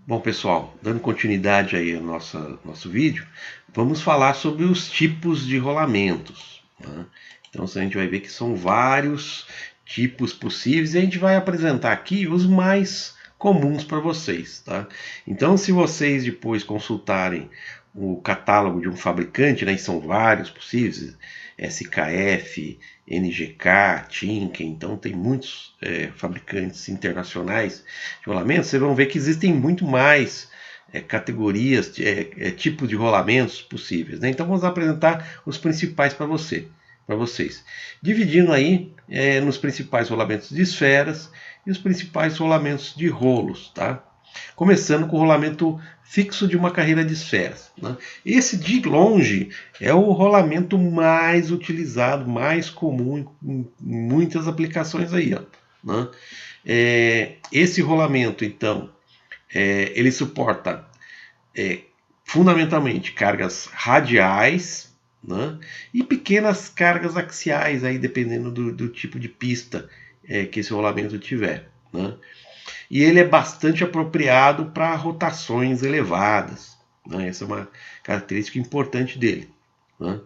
Bom, pessoal, dando continuidade aí ao nosso vídeo, vamos falar sobre os tipos de rolamentos, né? Então, a gente vai ver que são vários tipos possíveis e a gente vai apresentar aqui os mais comuns para vocês, tá? Então, se vocês depois consultarem o catálogo de um fabricante, né, e são vários possíveis, SKF, NGK, Tinken, então tem muitos fabricantes internacionais de rolamentos, vocês vão ver que existem muito mais categorias, tipos de rolamentos possíveis, né? Então vamos apresentar os principais para vocês, dividindo aí nos principais rolamentos de esferas e os principais rolamentos de rolos, tá? Começando com o rolamento fixo de uma carreira de esferas, né? Esse de longe é o rolamento mais utilizado, mais comum em muitas aplicações aí, ó, né? Esse rolamento, então, ele suporta fundamentalmente cargas radiais, né, e pequenas cargas axiais, aí, dependendo do tipo de pista que esse rolamento tiver, né? E ele é bastante apropriado para rotações elevadas, né? Essa é uma característica importante dele, né?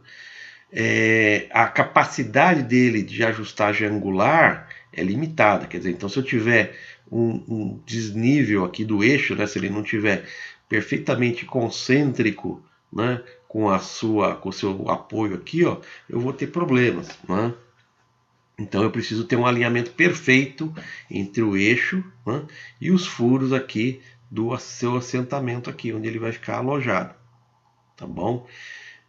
A capacidade dele de ajustagem angular é limitada, quer dizer, então se eu tiver um desnível aqui do eixo, né, se ele não tiver perfeitamente concêntrico, né, com o seu apoio aqui, ó, eu vou ter problemas, né? Então eu preciso ter um alinhamento perfeito entre o eixo, né, e os furos aqui do seu assentamento aqui, onde ele vai ficar alojado, tá bom?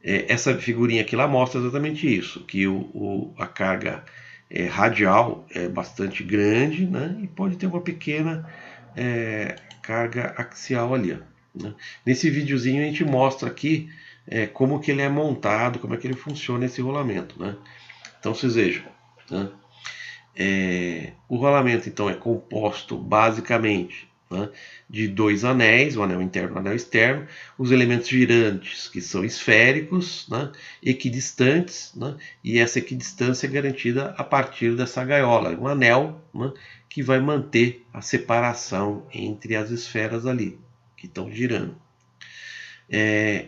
Essa figurinha aqui lá mostra exatamente isso, que a carga radial é bastante grande, né, e pode ter uma pequena carga axial ali, ó, né? Nesse videozinho a gente mostra aqui como que ele é montado, como é que ele funciona esse rolamento, né? Então vocês vejam, né? O rolamento então é composto basicamente, né, de dois anéis, o anel interno e o anel externo, os elementos girantes que são esféricos, né, equidistantes, né, e essa equidistância é garantida a partir dessa gaiola, um anel, né, que vai manter a separação entre as esferas ali que estão girando.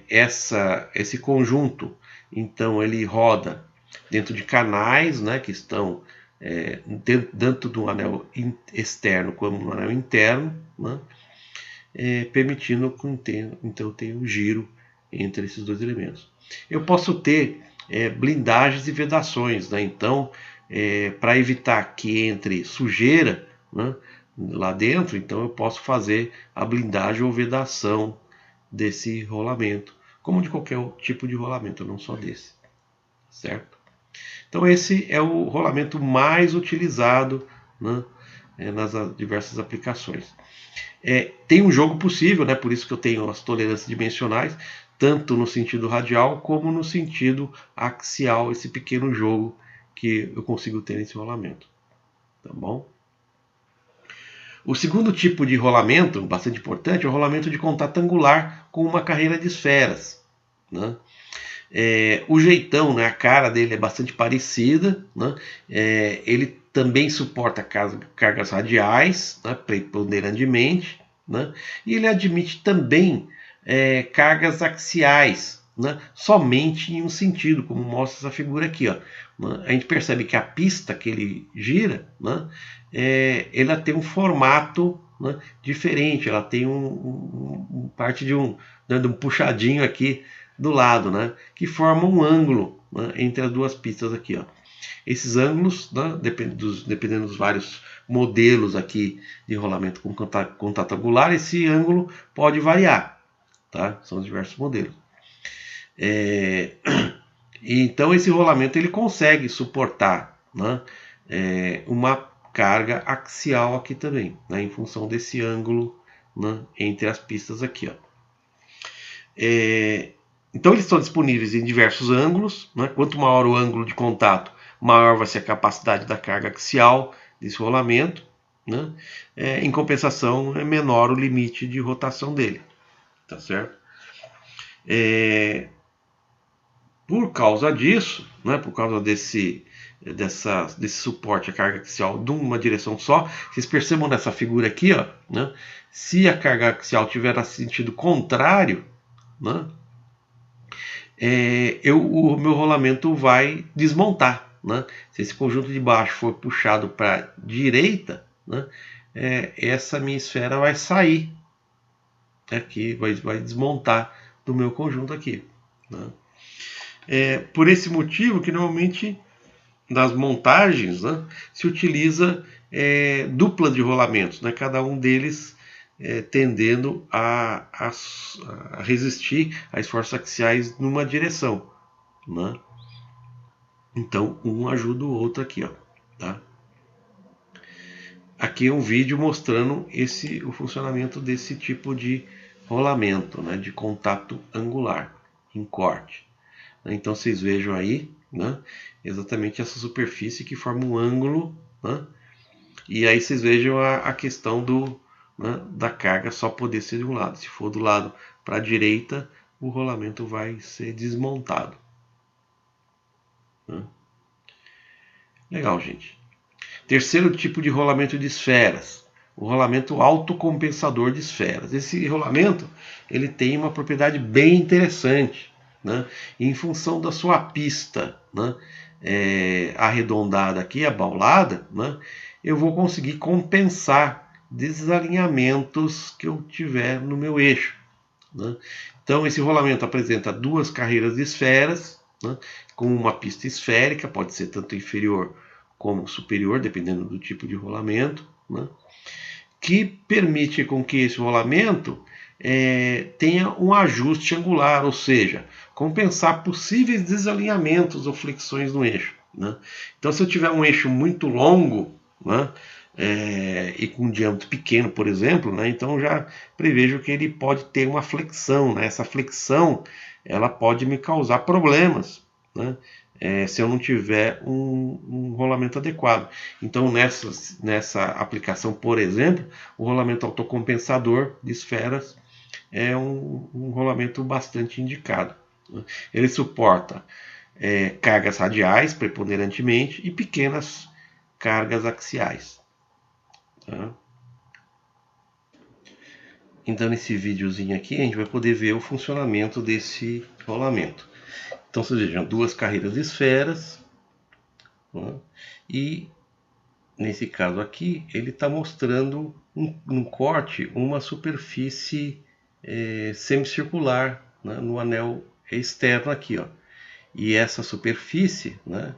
Esse conjunto, então, ele roda dentro de canais, né, que estão dentro do anel externo como no anel interno, né, permitindo que então tenha um giro entre esses dois elementos. Eu posso ter blindagens e vedações, né? Então, para evitar que entre sujeira, né, lá dentro, então eu posso fazer a blindagem ou vedação desse rolamento, como de qualquer tipo de rolamento, não só desse, certo? Então esse é o rolamento mais utilizado, né, nas diversas aplicações. Tem um jogo possível, né, por isso que eu tenho as tolerâncias dimensionais, tanto no sentido radial como no sentido axial, esse pequeno jogo que eu consigo ter nesse rolamento, tá bom? O segundo tipo de rolamento, bastante importante, é o rolamento de contato angular com uma carreira de esferas, né? O jeitão, né, a cara dele é bastante parecida, né? Ele também suporta cargas radiais, né, preponderantemente, né? E ele admite também cargas axiais, né, somente em um sentido, como mostra essa figura aqui, ó, né? A gente percebe que a pista que ele gira, né, ela tem um formato, né, diferente, ela tem parte de um puxadinho aqui do lado, né, que forma um ângulo, né, entre as duas pistas aqui, ó. Esses ângulos, né, dependendo dos vários modelos aqui de rolamento com contato angular, esse ângulo pode variar, tá? São diversos modelos. Então esse rolamento ele consegue suportar, né, uma carga axial aqui também, né, em função desse ângulo, né, entre as pistas aqui, ó. Então eles estão disponíveis em diversos ângulos, né? Quanto maior o ângulo de contato, maior vai ser a capacidade da carga axial desse rolamento, né? Em compensação, é menor o limite de rotação dele, tá certo? Por causa disso, né? Por causa desse suporte à carga axial de uma direção só. Vocês percebam nessa figura aqui, ó, né? Se a carga axial tiver no sentido contrário, né, o meu rolamento vai desmontar. Né? Se esse conjunto de baixo for puxado para a direita, né, essa minha esfera vai sair aqui, vai desmontar do meu conjunto aqui. Né? Por esse motivo que normalmente nas montagens, né, se utiliza dupla de rolamentos, né, cada um deles tendendo a resistir a esforços axiais numa direção. Né? Então, um ajuda o outro aqui. Ó, tá? Aqui é um vídeo mostrando o funcionamento desse tipo de rolamento, né, de contato angular em corte. Então, vocês vejam aí, né, exatamente essa superfície que forma um ângulo. Né, e aí vocês vejam a questão da carga só poder ser de um lado. Se for do lado para a direita, o rolamento vai ser desmontado. Né? Legal, gente. Terceiro tipo de rolamento de esferas, o rolamento autocompensador de esferas. Esse rolamento ele tem uma propriedade bem interessante. Né? Em função da sua pista, né, arredondada aqui, abaulada, né, eu vou conseguir compensar desalinhamentos que eu tiver no meu eixo. Né? Então esse rolamento apresenta duas carreiras de esferas, né, com uma pista esférica, pode ser tanto inferior como superior, dependendo do tipo de rolamento, né, que permite com que esse rolamento tenha um ajuste angular, ou seja, compensar possíveis desalinhamentos ou flexões no eixo. Né? Então, se eu tiver um eixo muito longo, né, e com um diâmetro pequeno, por exemplo, né, então já prevejo que ele pode ter uma flexão. Né? Essa flexão ela pode me causar problemas, né, se eu não tiver um rolamento adequado. Então, nessa aplicação, por exemplo, o rolamento autocompensador de esferas é um rolamento bastante indicado. Né? Ele suporta cargas radiais, preponderantemente, e pequenas cargas axiais. Tá? Então, nesse videozinho aqui, a gente vai poder ver o funcionamento desse rolamento. Então, vocês vejam, duas carreiras de esferas, né? E nesse caso aqui, ele está mostrando um corte, uma superfície semicircular, né, no anel externo aqui. Ó. E essa superfície, né,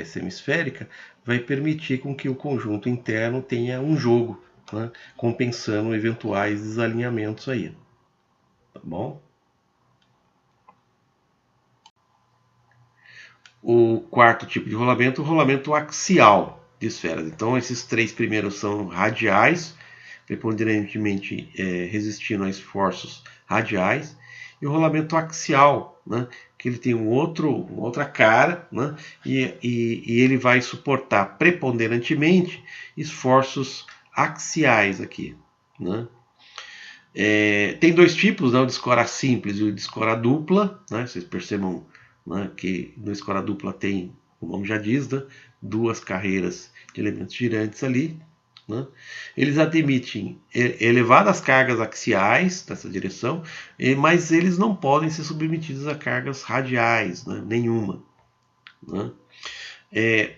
semisférica vai permitir com que o conjunto interno tenha um jogo, né, compensando eventuais desalinhamentos aí. Tá bom? O quarto tipo de rolamento, o rolamento axial de esferas. Então, esses três primeiros são radiais, preponderantemente resistindo a esforços radiais, e o rolamento axial, né, que ele tem outra cara, né, e ele vai suportar preponderantemente esforços axiais aqui. Né. Tem dois tipos, né, o de escora simples e o de escora dupla. Né, vocês percebam, né, que no escora dupla tem, o nome já diz, né, duas carreiras de elementos girantes ali. Né? Eles admitem elevadas cargas axiais nessa direção, mas eles não podem ser submetidos a cargas radiais, né? Nenhuma. Né?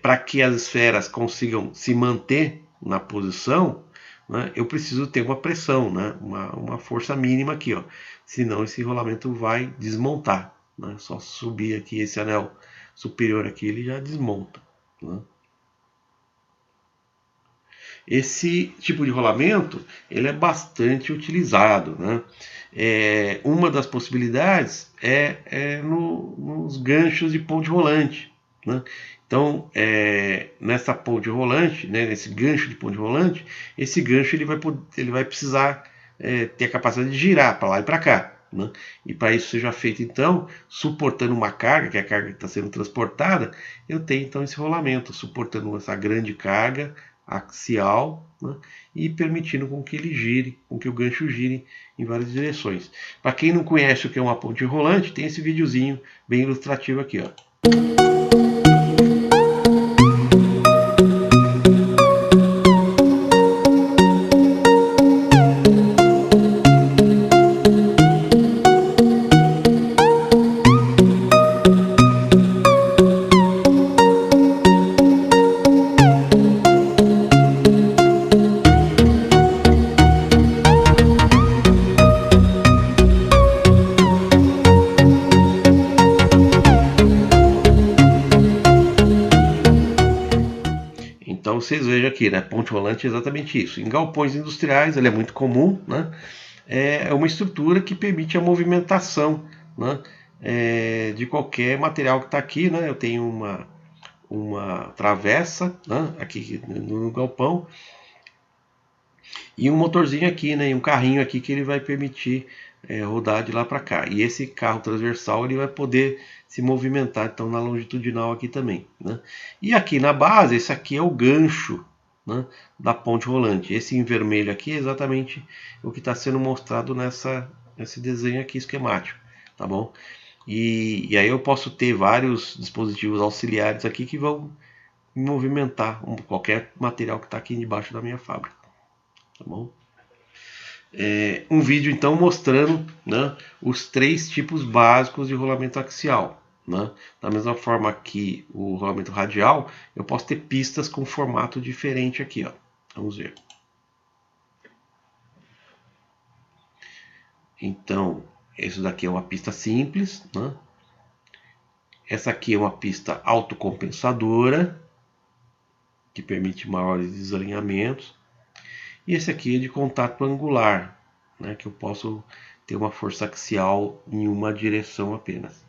Para que as esferas consigam se manter na posição, né, eu preciso ter uma pressão, né? uma força mínima aqui, ó. Senão esse rolamento vai desmontar. Né? Só subir aqui esse anel superior aqui, ele já desmonta. Né? Esse tipo de rolamento ele é bastante utilizado. Né? Uma das possibilidades nos ganchos de ponte rolante. Né? Então, nessa ponte rolante, né, nesse gancho de ponte rolante, esse gancho ele vai precisar ter a capacidade de girar para lá e para cá. Né? E para isso seja feito, então, suportando uma carga, que é a carga que está sendo transportada, eu tenho então esse rolamento, suportando essa grande carga axial, né, e permitindo com que ele gire, com que o gancho gire em várias direções. Para quem não conhece o que é uma ponte rolante, tem esse videozinho bem ilustrativo aqui. Ó. vocês vejam aqui, né? Ponte rolante é exatamente isso. Em galpões industriais, ele é muito comum, né? É uma estrutura que permite a movimentação, né? De qualquer material que está aqui, né? Eu tenho uma travessa, né? Aqui no galpão e um motorzinho aqui, né? E um carrinho aqui que ele vai permitir rodar de lá para cá. E esse carro transversal ele vai poder se movimentar então na longitudinal aqui também, né? E aqui na base, esse aqui é o gancho, né, da ponte rolante. Esse em vermelho aqui é exatamente o que está sendo mostrado nesse desenho aqui esquemático, tá bom? E aí eu posso ter vários dispositivos auxiliares aqui que vão movimentar qualquer material que está aqui debaixo da minha fábrica, tá bom? Um vídeo então mostrando, né, os 3 tipos básicos de rolamento axial, né? Da mesma forma que o rolamento radial, eu posso ter pistas com formato diferente aqui, ó. Vamos ver. Então, isso daqui é uma pista simples, né? Essa aqui é uma pista autocompensadora, que permite maiores desalinhamentos. E esse aqui é de contato angular, né, que eu posso ter uma força axial em uma direção apenas.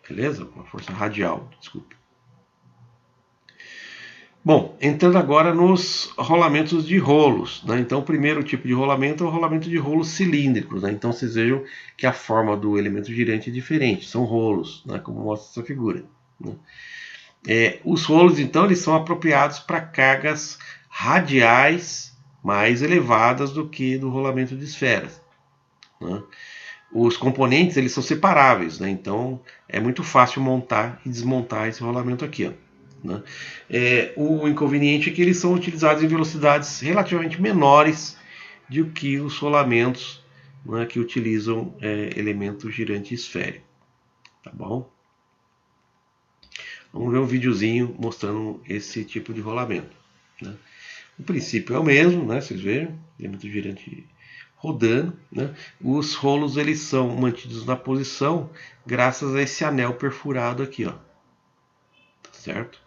Beleza? Uma força radial, desculpe. Bom, entrando agora nos rolamentos de rolos, né? Então, o primeiro tipo de rolamento é o rolamento de rolos cilíndricos, né? Então, vocês vejam que a forma do elemento girante é diferente, são rolos, né? Como mostra essa figura, né? Os rolos, então, eles são apropriados para cargas radiais mais elevadas do que do rolamento de esferas, né? Os componentes eles são separáveis, né? Então é muito fácil montar e desmontar esse rolamento aqui, ó, né? O inconveniente é que eles são utilizados em velocidades relativamente menores do que os rolamentos, né, que utilizam elemento girante esférico, tá bom? Vamos ver um videozinho mostrando esse tipo de rolamento, né? O princípio é o mesmo, né? Vocês vejam, elemento girante rodando, né? Os rolos eles são mantidos na posição graças a esse anel perfurado aqui, ó. Tá certo?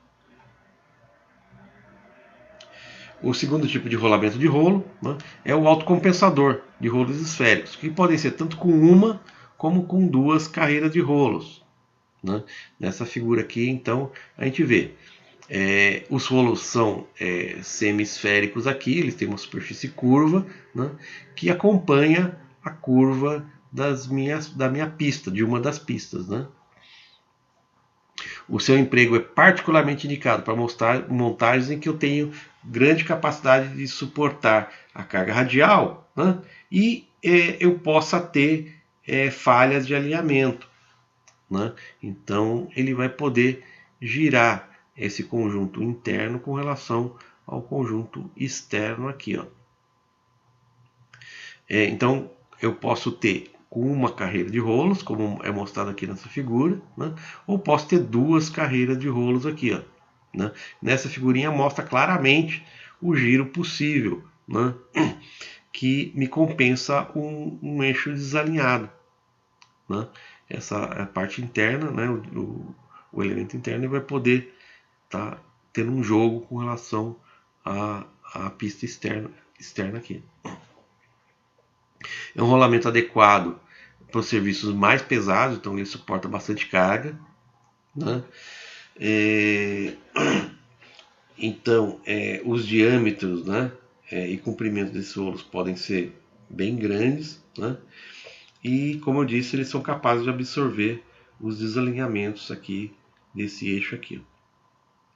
O segundo tipo de rolamento de rolo, né, é o autocompensador de rolos esféricos, que podem ser tanto com uma como com 2 carreiras de rolos, né? Nessa figura aqui, então, a gente vê os rolos são semisféricos aqui, eles têm uma superfície curva, né, que acompanha a curva da minha pista, de uma das pistas, né? O seu emprego é particularmente indicado para mostrar montagens em que eu tenho grande capacidade de suportar a carga radial, né, e eu possa ter falhas de alinhamento, né? Então ele vai poder girar esse conjunto interno com relação ao conjunto externo aqui, ó. Então eu posso ter uma carreira de rolos, como é mostrado aqui nessa figura, né? Ou posso ter 2 carreiras de rolos aqui, ó, né? Nessa figurinha mostra claramente o giro possível, né? Que me compensa um eixo desalinhado, né? Essa é a parte interna, né? O elemento interno vai poder estar tendo um jogo com relação à pista externa aqui. É um rolamento adequado para os serviços mais pesados, então ele suporta bastante carga, né? Então, os diâmetros, né, e comprimentos desses rolos podem ser bem grandes, né? E, como eu disse, eles são capazes de absorver os desalinhamentos aqui desse eixo aqui,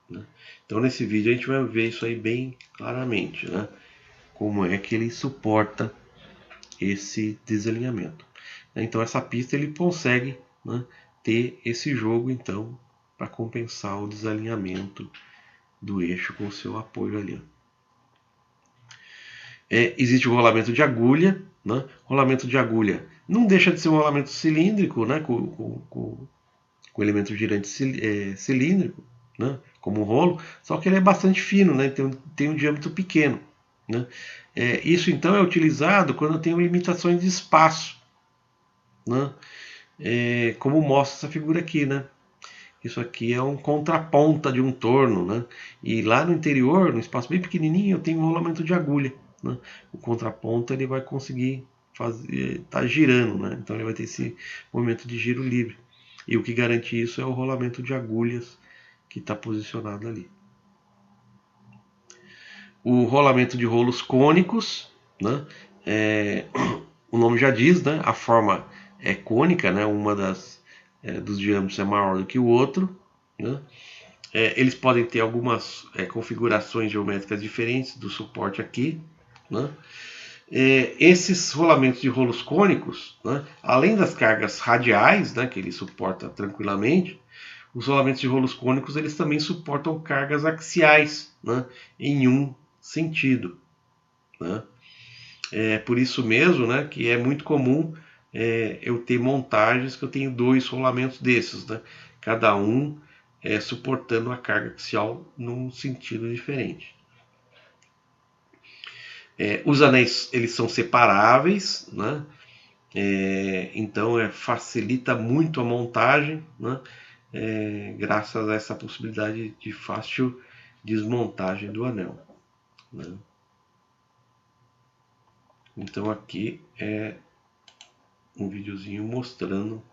né? Então, nesse vídeo a gente vai ver isso aí bem claramente, né? Como é que ele suporta esse desalinhamento. Então essa pista ele consegue, né, ter esse jogo então para compensar o desalinhamento do eixo com o seu apoio ali. Existe o rolamento de agulha, né? Rolamento de agulha não deixa de ser um rolamento cilíndrico, né, com elemento girante cilíndrico, né, como um rolo, só que ele é bastante fino, né, tem um diâmetro pequeno, né? Isso então é utilizado quando eu tenho limitações de espaço, né? Como mostra essa figura aqui, né? isso aqui é um contraponta de um torno, né? E lá no interior, no espaço bem pequenininho, eu tenho um rolamento de agulha, né? O contraponta ele vai conseguir fazer, tá girando, né? Então ele vai ter esse movimento de giro livre. E o que garante isso é o rolamento de agulhas que está posicionado ali. O rolamento de rolos cônicos, né? O nome já diz, né? A forma é cônica, né? Uma dos diâmetros é maior do que o outro, né? Eles podem ter algumas configurações geométricas diferentes do suporte aqui, né? Esses rolamentos de rolos cônicos, né? Além das cargas radiais, né? Que ele suporta tranquilamente, os rolamentos de rolos cônicos eles também suportam cargas axiais, né? Em um sentido, né? É por isso mesmo, né, que é muito comum eu ter montagens que eu tenho 2 rolamentos desses, né, cada um suportando a carga axial num sentido diferente. Os anéis eles são separáveis, né, então facilita muito a montagem, né, graças a essa possibilidade de fácil desmontagem do anel, né. Então aqui é um videozinho mostrando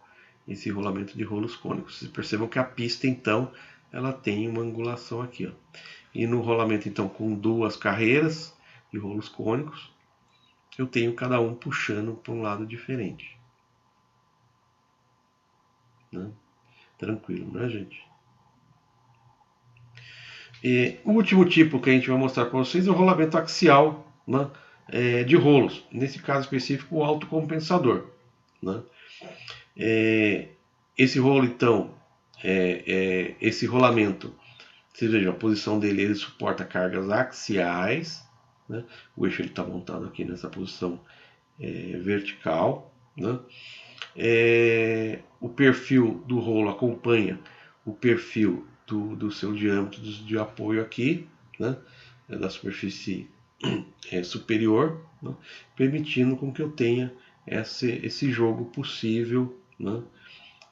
esse rolamento de rolos cônicos. Vocês percebam que a pista então ela tem uma angulação aqui, ó. E no rolamento então com 2 carreiras de rolos cônicos, eu tenho cada um puxando para um lado diferente, né? Tranquilo, né, gente? E o último tipo que a gente vai mostrar para vocês é o rolamento axial, né, de rolos. Nesse caso específico, o autocompensador, né? Esse rolo então, esse rolamento, vocês vejam a posição dele, ele suporta cargas axiais, né? O eixo está montado aqui nessa posição vertical, né? O perfil do rolo acompanha o perfil do seu diâmetro de apoio aqui, né? Da superfície superior, né? Permitindo com que eu tenha esse jogo possível, né?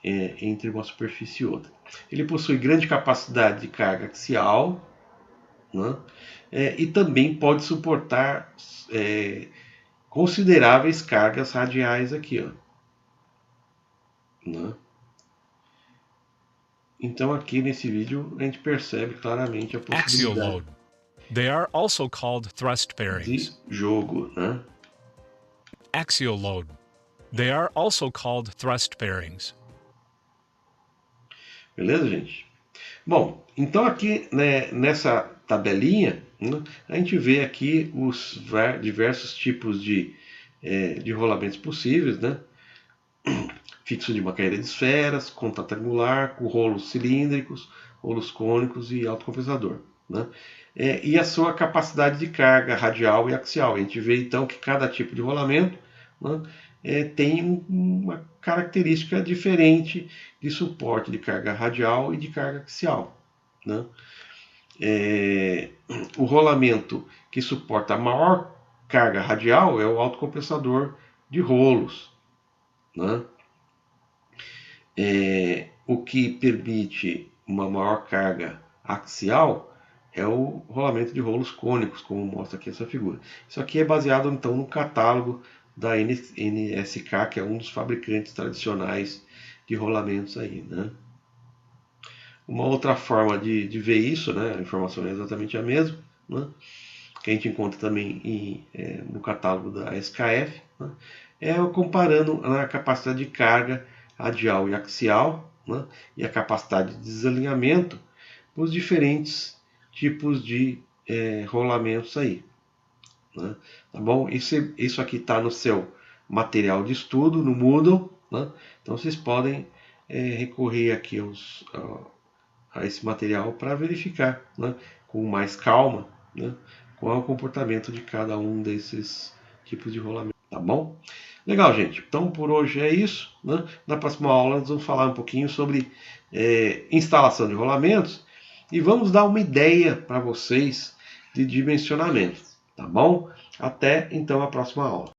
Entre uma superfície e outra. Ele possui grande capacidade de carga axial, né? E também pode suportar consideráveis cargas radiais aqui, ó, né? Então aqui nesse vídeo a gente percebe claramente a Axial possibilidade load. They are also called thrust bearings. de jogo, né? Axial load. They are also called thrust bearings. Beleza, gente? Bom, então aqui, né, nessa tabelinha, né, a gente vê aqui os diversos tipos de rolamentos possíveis, né? Fixo de uma carreira de esferas, contato angular, com rolos cilíndricos, rolos cônicos e autocompensador, né? E a sua capacidade de carga radial e axial. A gente vê então que cada tipo de rolamento, né, tem uma característica diferente de suporte de carga radial e de carga axial, né? O rolamento que suporta a maior carga radial é o autocompensador de rolos, né? O que permite uma maior carga axial é o rolamento de rolos cônicos, como mostra aqui essa figura. Isso aqui é baseado então no catálogo da NSK, que é um dos fabricantes tradicionais de rolamentos aí, né? Uma outra forma de ver isso, né, a informação é exatamente a mesma, né, que a gente encontra também no catálogo da SKF, né, comparando a capacidade de carga radial e axial, né, e a capacidade de desalinhamento os diferentes tipos de rolamentos aí, né, tá bom? Isso aqui está no seu material de estudo no Moodle, né, então vocês podem recorrer aqui a esse material para verificar, né, com mais calma, né, qual é o comportamento de cada um desses tipos de rolamento, tá bom? Legal, gente. Então por hoje é isso, né? Na próxima aula nós vamos falar um pouquinho sobre instalação de rolamentos e vamos dar uma ideia para vocês de dimensionamento, tá bom? Até então a próxima aula.